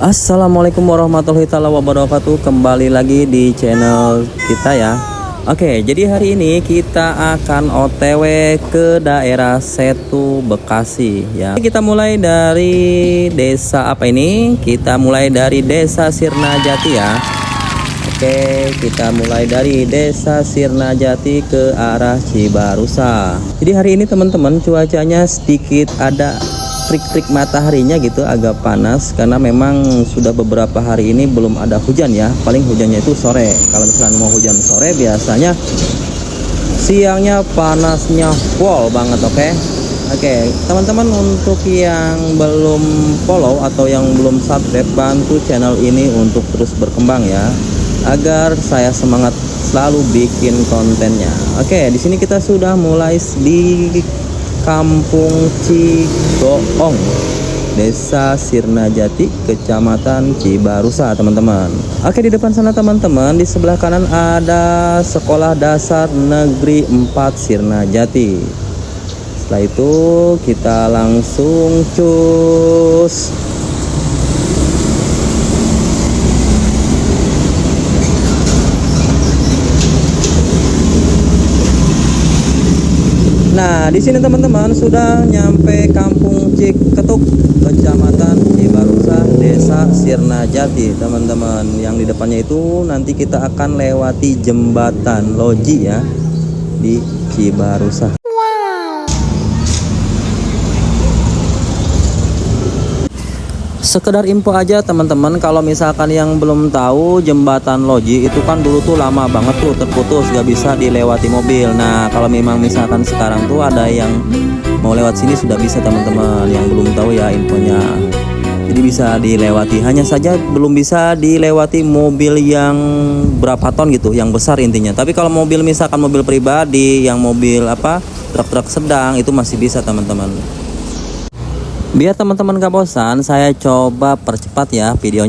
Assalamualaikum warahmatullahi wabarakatuh. Kembali lagi di channel kita ya. Oke, jadi hari ini kita akan OTW ke daerah Setu, Bekasi ya. Kita mulai dari desa apa ini? Kita mulai dari desa Sirnajati ya. Oke, kita mulai dari desa Sirnajati ke arah Cibarusa. Jadi hari ini teman-teman cuacanya sedikit ada trik-trik mataharinya gitu, agak panas karena memang sudah beberapa hari ini belum ada hujan ya. Paling hujannya itu sore. Kalau misalnya mau hujan sore biasanya siangnya panasnya full banget. Oke, teman-teman, untuk yang belum follow atau yang belum subscribe, bantu channel ini untuk terus berkembang ya, agar saya semangat selalu bikin kontennya. Oke, di sini kita sudah mulai di Kampung Cigoong, Desa Sirnajati, Kecamatan Cibarusa, teman-teman. Oke, di depan sana teman-teman, di sebelah kanan ada Sekolah Dasar Negeri 4 Sirnajati. Setelah itu kita langsung cus. Nah, di sini teman-teman sudah nyampe Kampung Ciketuk, Kecamatan Cibarusa, Desa Sirnajati, teman-teman. Yang di depannya itu nanti kita akan lewati jembatan Loji ya di Cibarusa. Sekedar info aja teman-teman, kalau misalkan yang belum tahu, jembatan Loji itu kan dulu tuh lama banget tuh terputus, gak bisa dilewati mobil. Nah, kalau memang misalkan sekarang tuh ada yang mau lewat sini sudah bisa teman-teman, yang belum tahu ya infonya. Jadi bisa dilewati, hanya saja belum bisa dilewati mobil yang berapa ton gitu, yang besar intinya. Tapi kalau mobil misalkan mobil pribadi, yang mobil truk-truk sedang itu masih bisa teman-teman. Biar teman-teman gak bosan, saya coba percepat ya videonya.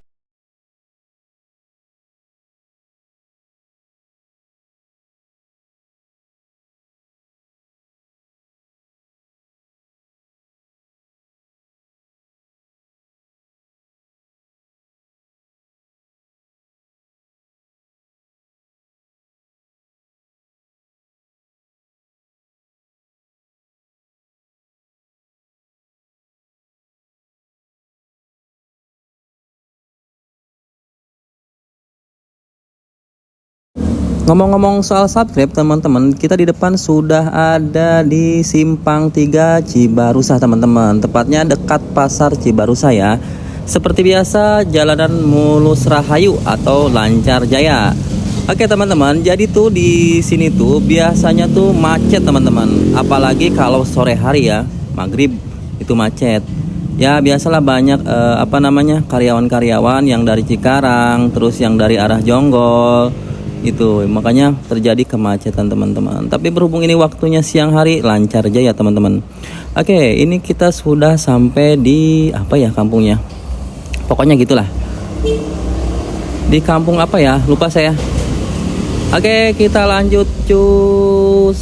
Ngomong-ngomong soal subscribe teman-teman, kita di depan sudah ada di Simpang 3 Cibarusa teman-teman. Tepatnya dekat Pasar Cibarusa ya. Seperti biasa jalanan mulus rahayu atau lancar jaya. Oke teman-teman, jadi tuh di sini tuh biasanya tuh macet teman-teman. Apalagi kalau sore hari ya, maghrib itu macet. Ya biasalah banyak karyawan-karyawan yang dari Cikarang, terus yang dari arah Jonggol. Itu makanya terjadi kemacetan teman-teman. Tapi berhubung ini waktunya siang hari, lancar aja ya teman-teman. Oke, ini kita sudah sampai di kampungnya. Pokoknya gitulah. Di kampung apa ya? Lupa saya. Oke, kita lanjut cus.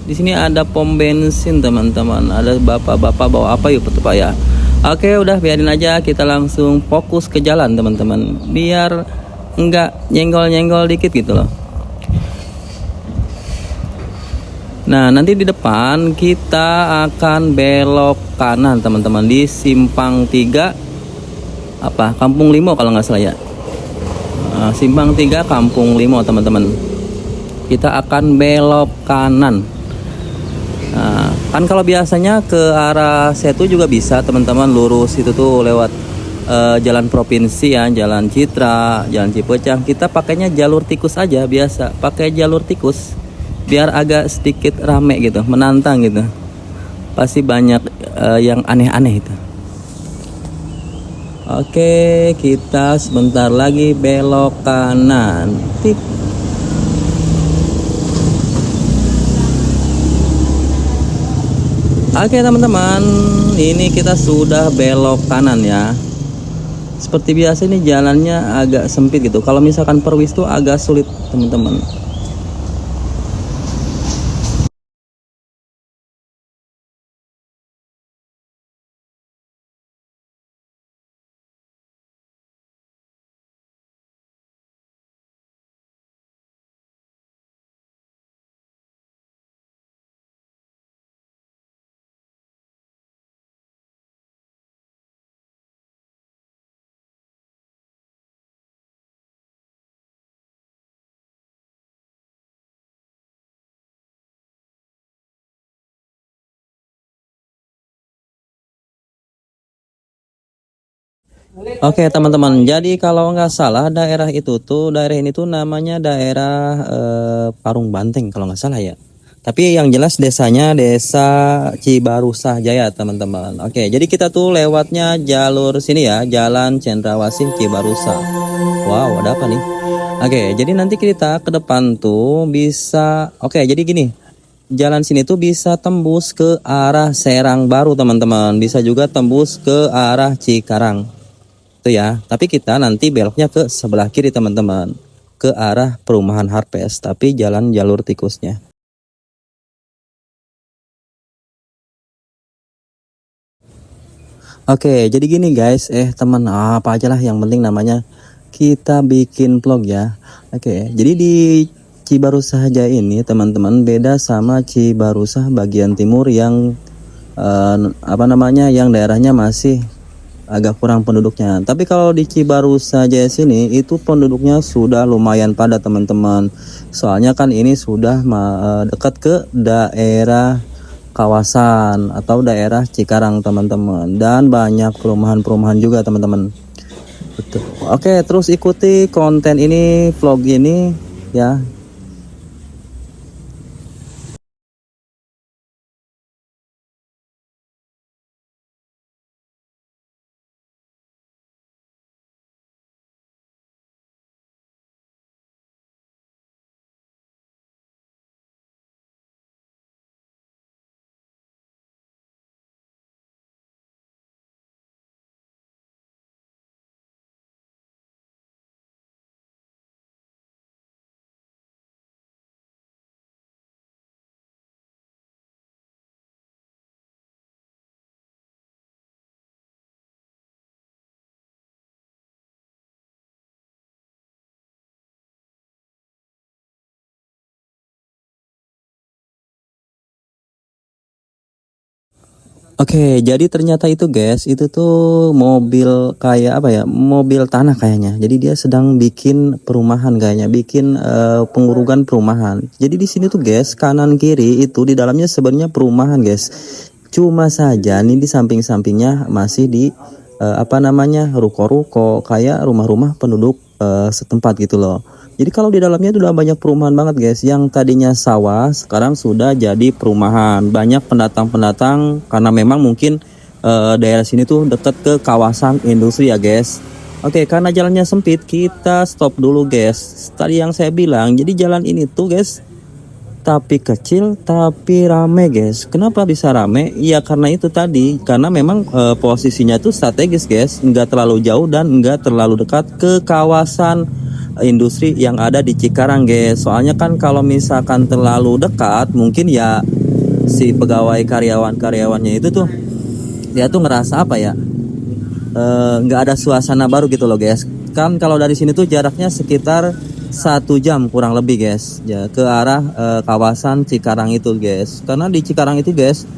Di sini ada pom bensin teman-teman. Ada bapak-bapak bawa apa yuk Pak ya? Oke, udah biarin aja, kita langsung fokus ke jalan teman-teman. Biar enggak nyenggol-nyenggol dikit gitu loh. Nah, nanti di depan kita akan belok kanan teman-teman di Simpang 3 Kampung Limo kalau nggak salah ya. Simpang 3 Kampung Limo teman-teman. Kita akan belok kanan. Nah, kan kalau biasanya ke arah Setu juga bisa teman-teman, lurus itu tuh lewat jalan provinsi ya, jalan Citra, jalan Cipecang. Kita pakainya jalur tikus aja, biasa pakai jalur tikus biar agak sedikit rame gitu, menantang gitu. Pasti banyak yang aneh-aneh itu. Oke, kita sebentar lagi belok kanan. Tip. Oke teman-teman, ini kita sudah belok kanan ya. Seperti biasa ini jalannya agak sempit gitu. Kalau misalkan perwis tuh agak sulit teman-teman. Oke teman-teman, jadi kalau nggak salah daerah ini tuh namanya daerah Parung Banteng kalau nggak salah ya. Tapi yang jelas desanya desa Cibarusah Jaya teman-teman. Oke, jadi kita tuh lewatnya jalur sini ya, Jalan Cendrawasih Cibarusah. Wow, ada apa nih? Oke, jadi nanti kita ke depan tuh bisa. Oke, jadi gini, jalan sini tuh bisa tembus ke arah Serang Baru teman-teman. Bisa juga tembus ke arah Cikarang itu ya. Tapi kita nanti beloknya ke sebelah kiri teman-teman, ke arah perumahan Harpes, tapi jalan jalur tikusnya. Oke, jadi gini guys, teman apa aja lah yang penting namanya kita bikin vlog ya. Oke, jadi di Cibarusah saja ini teman-teman beda sama Cibarusah bagian timur yang apa namanya yang daerahnya masih agak kurang penduduknya. Tapi kalau di Cibarusah saja sini itu penduduknya sudah lumayan padat teman-teman. Soalnya kan ini sudah dekat ke daerah kawasan atau daerah Cikarang teman-teman, dan banyak perumahan-perumahan juga teman-teman. Betul. Oke, terus ikuti konten ini, vlog ini ya. Oke, jadi ternyata itu guys, itu tuh mobil kayak apa ya? Mobil tanah kayaknya. Jadi dia sedang bikin perumahan kayaknya, bikin pengurugan perumahan. Jadi di sini tuh guys, kanan kiri itu di dalamnya sebenarnya perumahan guys. Cuma saja nih di samping-sampingnya masih di apa namanya? Ruko-ruko kayak rumah-rumah penduduk setempat gitu loh. Jadi kalau di dalamnya itu udah banyak perumahan banget guys. Yang tadinya sawah sekarang sudah jadi perumahan. Banyak pendatang-pendatang karena memang mungkin daerah sini tuh dekat ke kawasan industri ya guys. Oke, karena jalannya sempit, kita stop dulu guys. Tadi yang saya bilang, jadi jalan ini tuh guys, tapi kecil tapi rame guys. Kenapa bisa rame? Ya karena itu tadi, karena memang posisinya tuh strategis guys, nggak terlalu jauh dan nggak terlalu dekat ke kawasan industri yang ada di Cikarang guys. Soalnya kan kalau misalkan terlalu dekat, mungkin ya si pegawai karyawan-karyawannya itu tuh dia tuh ngerasa apa ya, nggak ada suasana baru gitu loh guys. Kan kalau dari sini tuh jaraknya sekitar 1 jam kurang lebih guys ya, ke arah kawasan Cikarang itu guys. Karena di Cikarang itu guys,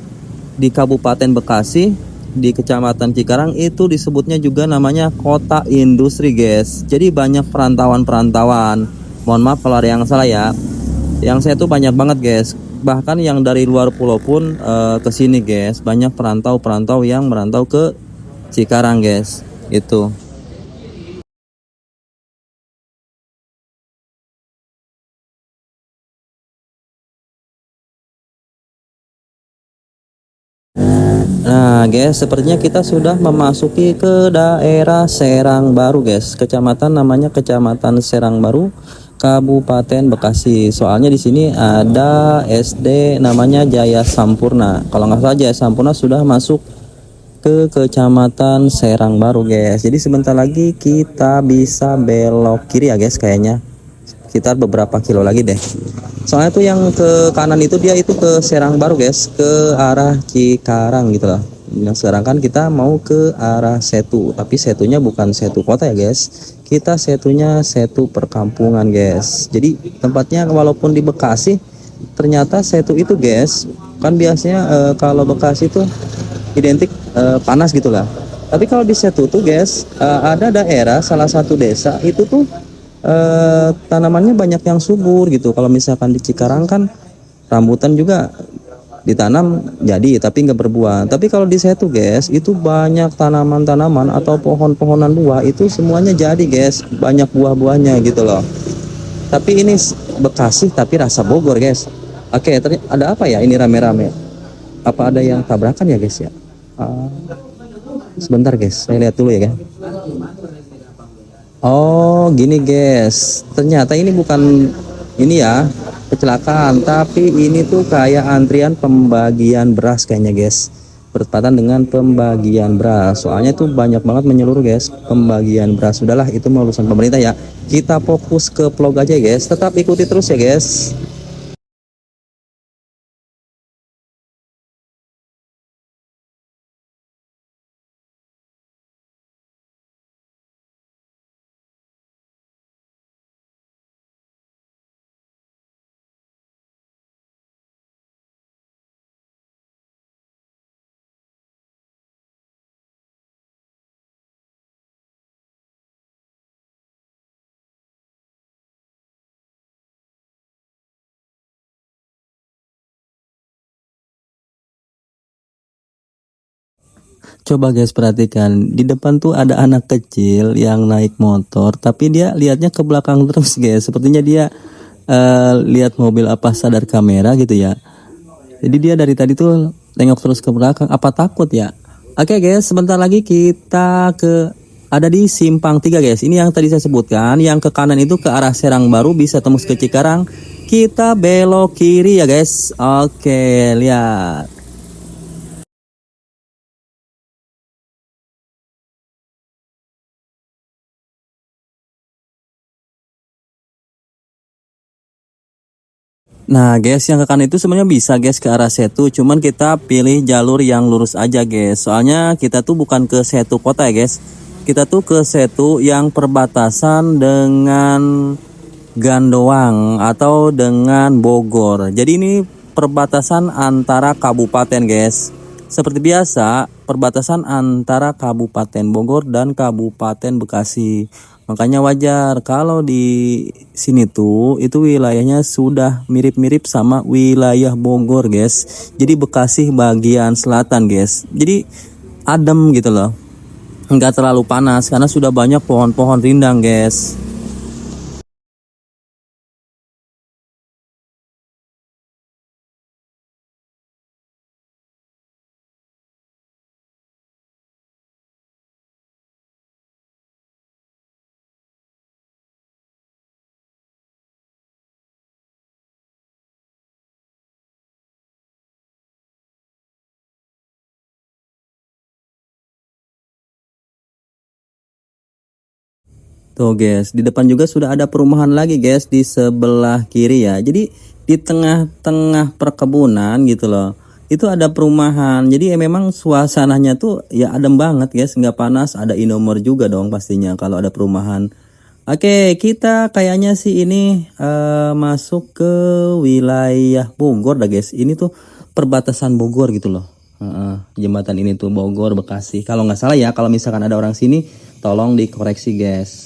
di Kabupaten Bekasi, di Kecamatan Cikarang itu disebutnya juga namanya kota industri guys. Jadi banyak perantauan-perantauan. Mohon maaf kalau ada yang salah ya. Yang saya tuh banyak banget guys. Bahkan yang dari luar pulau pun ke sini guys. Banyak perantau-perantau yang merantau ke Cikarang guys. Itu. Nah guys, sepertinya kita sudah memasuki ke daerah Serang Baru guys. Kecamatan namanya Kecamatan Serang Baru, Kabupaten Bekasi. Soalnya di sini ada SD namanya Jaya Sampurna. Kalau nggak salah Jaya Sampurna sudah masuk ke Kecamatan Serang Baru guys. Jadi sebentar lagi kita bisa belok kiri ya guys kayaknya. Sekitar beberapa kilo lagi deh. Soalnya tuh yang ke kanan itu dia itu ke Serang Baru guys, ke arah Cikarang gitu lah. Nah sekarang kan kita mau ke arah Setu, tapi Setunya bukan Setu kota ya guys. Kita Setunya Setu perkampungan guys. Jadi tempatnya walaupun di Bekasi, ternyata Setu itu guys, kan biasanya kalau Bekasi tuh identik panas gitulah. Tapi kalau di Setu tuh guys, ada daerah salah satu desa itu tuh tanamannya banyak yang subur gitu. Kalau misalkan di Cikarang kan rambutan juga ditanam jadi tapi nggak berbuah. Tapi kalau di Setu guys, itu banyak tanaman-tanaman atau pohon-pohonan buah itu semuanya jadi guys, banyak buah-buahnya gitu loh. Tapi ini Bekasi tapi rasa Bogor guys. Oke, ada apa ya ini rame-rame? Apa ada yang tabrakan ya guys ya? Ah, sebentar guys, saya lihat dulu ya guys. Oh gini guys, ternyata ini bukan ini ya kecelakaan, tapi ini tuh kayak antrian pembagian beras kayaknya guys, bertepatan dengan pembagian beras. Soalnya tuh banyak banget menyeluruh guys pembagian beras. Sudahlah itu mah urusan pemerintah ya, kita fokus ke vlog aja guys, tetap ikuti terus ya guys. Coba guys perhatikan, di depan tuh ada anak kecil yang naik motor, tapi dia lihatnya ke belakang terus guys. Sepertinya dia lihat mobil apa sadar kamera gitu ya. Jadi dia dari tadi tuh tengok terus ke belakang, apa takut ya? Oke guys, sebentar lagi kita ada di Simpang 3 guys. Ini yang tadi saya sebutkan, yang ke kanan itu ke arah Serang Baru bisa tembus ke Cikarang. Kita belok kiri ya guys. Oke, lihat. Nah guys, yang ke kanan itu sebenarnya bisa guys ke arah Setu, cuman kita pilih jalur yang lurus aja guys. Soalnya kita tuh bukan ke Setu kota ya guys. Kita tuh ke Setu yang perbatasan dengan Gandoang atau dengan Bogor. Jadi ini perbatasan antara kabupaten guys. Seperti biasa, perbatasan antara Kabupaten Bogor dan Kabupaten Bekasi. Makanya wajar kalau di sini tuh itu wilayahnya sudah mirip-mirip sama wilayah Bogor guys. Jadi Bekasi bagian selatan guys. Jadi adem gitu loh. Enggak terlalu panas karena sudah banyak pohon-pohon rindang guys. Tuh guys, di depan juga sudah ada perumahan lagi guys di sebelah kiri ya. Jadi di tengah-tengah perkebunan gitu loh. Itu ada perumahan. Jadi ya memang suasananya tuh ya adem banget guys, nggak panas. Ada Indomor juga dong pastinya kalau ada perumahan. Oke, kita kayaknya sih ini masuk ke wilayah Bogor dah guys. Ini tuh perbatasan Bogor gitu loh. Jembatan ini tuh Bogor Bekasi. Kalau nggak salah ya, kalau misalkan ada orang sini, tolong dikoreksi guys.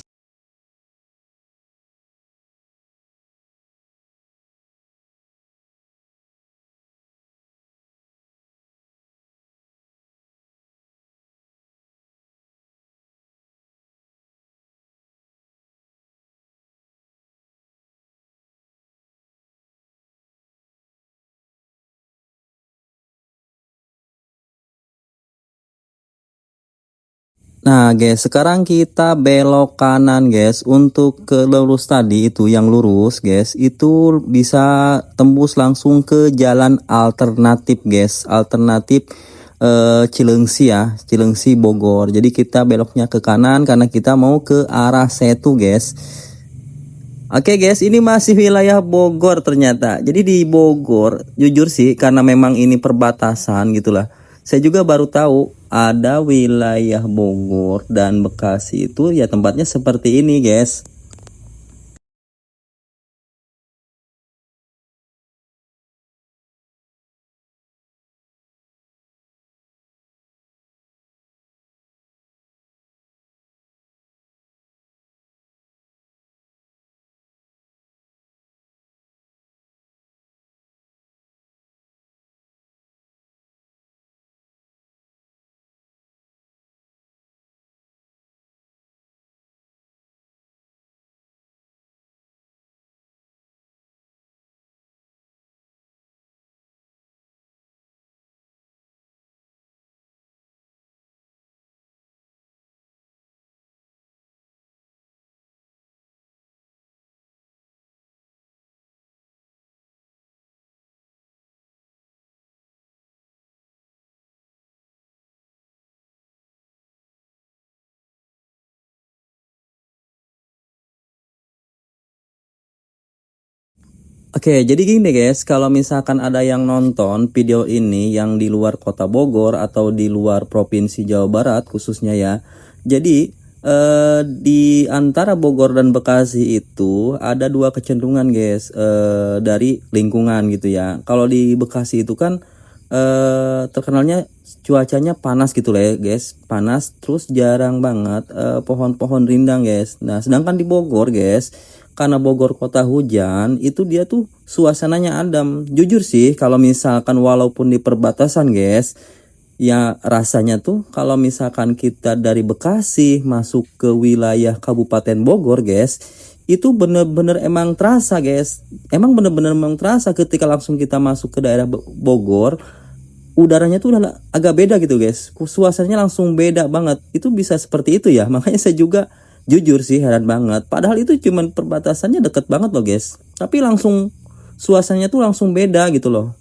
Nah guys, sekarang kita belok kanan guys. Untuk ke lurus tadi itu yang lurus guys, itu bisa tembus langsung ke jalan alternatif guys. Alternatif Cilengsi ya, Cilengsi Bogor. Jadi kita beloknya ke kanan karena kita mau ke arah Setu guys. Oke guys, ini masih wilayah Bogor ternyata. Jadi di Bogor, jujur sih karena memang ini perbatasan gitulah. Saya juga baru tahu ada wilayah Bogor dan Bekasi itu ya tempatnya seperti ini guys. Oke, jadi gini guys, kalau misalkan ada yang nonton video ini yang di luar kota Bogor atau di luar provinsi Jawa Barat khususnya ya. Jadi di antara Bogor dan Bekasi itu ada dua kecenderungan guys, dari lingkungan gitu ya. Kalau di Bekasi itu kan terkenalnya cuacanya panas gitu lah ya guys, panas terus jarang banget pohon-pohon rindang guys. Nah, sedangkan di Bogor guys, karena Bogor kota hujan, itu dia tuh suasananya adem. Jujur sih, kalau misalkan walaupun di perbatasan guys, ya rasanya tuh kalau misalkan kita dari Bekasi masuk ke wilayah Kabupaten Bogor guys, itu bener-bener emang terasa guys. Emang bener-bener emang terasa ketika langsung kita masuk ke daerah Bogor, udaranya tuh udah agak beda gitu guys, suasananya langsung beda banget. Itu bisa seperti itu ya, makanya saya juga jujur sih heran banget, padahal itu cuman perbatasannya deket banget loh guys, tapi langsung suasananya tuh langsung beda gitu loh.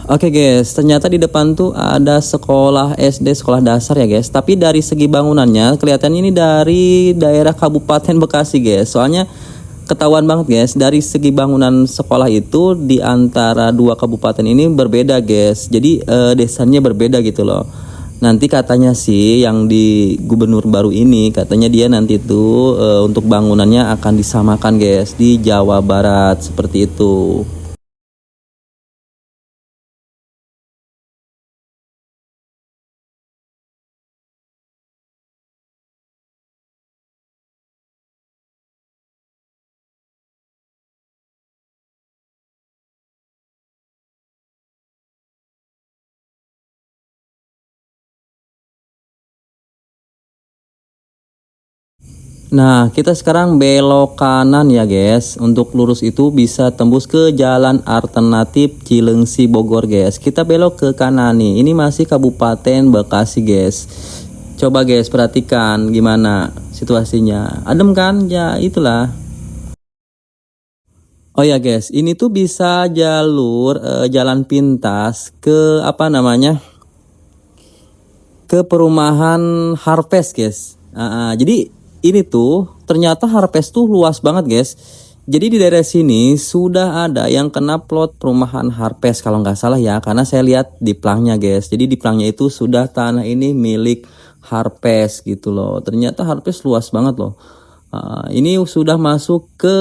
Oke guys, ternyata di depan tuh ada sekolah SD, sekolah dasar ya guys. Tapi dari segi bangunannya kelihatannya ini dari daerah Kabupaten Bekasi guys. Soalnya ketahuan banget guys, dari segi bangunan sekolah itu di antara dua kabupaten ini berbeda guys. Jadi desanya berbeda gitu loh. Nanti katanya sih yang di gubernur baru ini katanya dia nanti tuh untuk bangunannya akan disamakan guys di Jawa Barat seperti itu. Nah, kita sekarang belok kanan ya guys. Untuk lurus itu bisa tembus ke jalan alternatif Cilengsi Bogor guys. Kita belok ke kanan nih. Ini masih Kabupaten Bekasi guys. Coba guys perhatikan gimana situasinya. Adem kan? Ya itulah. Oh ya guys, ini tuh bisa jalur jalan pintas ke apa namanya? Ke perumahan Harvest guys. Jadi ini tuh ternyata Harvest tuh luas banget guys. Jadi di daerah sini sudah ada yang kena plot perumahan Harvest kalau nggak salah ya, karena saya lihat di plangnya guys. Jadi di plangnya itu sudah tanah ini milik Harvest gitu loh. Ternyata Harvest luas banget loh. Ini sudah masuk ke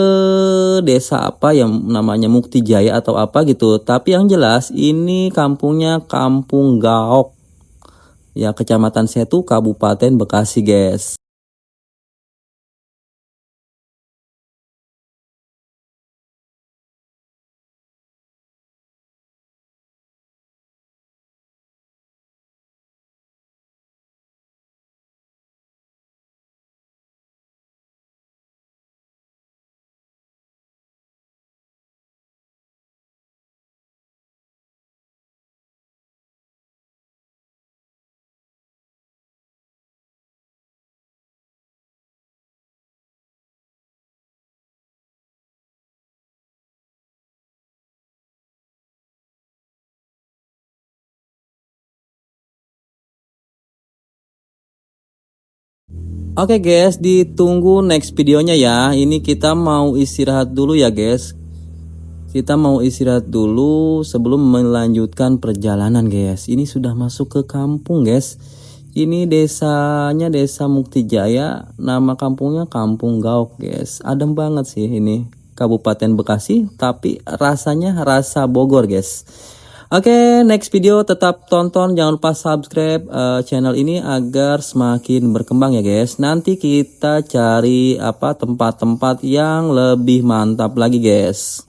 desa apa yang namanya Mukti Jaya atau apa gitu. Tapi yang jelas ini kampungnya Kampung Gaok. Ya, kecamatan Setu, Kabupaten Bekasi, guys. Oke guys, ditunggu next videonya ya. Ini kita mau istirahat dulu ya guys. Kita mau istirahat dulu sebelum melanjutkan perjalanan guys. Ini sudah masuk ke kampung guys. Ini desanya Desa Mukti Jaya. Nama kampungnya Kampung Gaok guys. Adem banget sih ini. Kabupaten Bekasi, tapi rasanya rasa Bogor guys. Oke, next video tetap tonton, jangan lupa subscribe channel ini agar semakin berkembang ya guys. Nanti kita cari tempat-tempat yang lebih mantap lagi guys.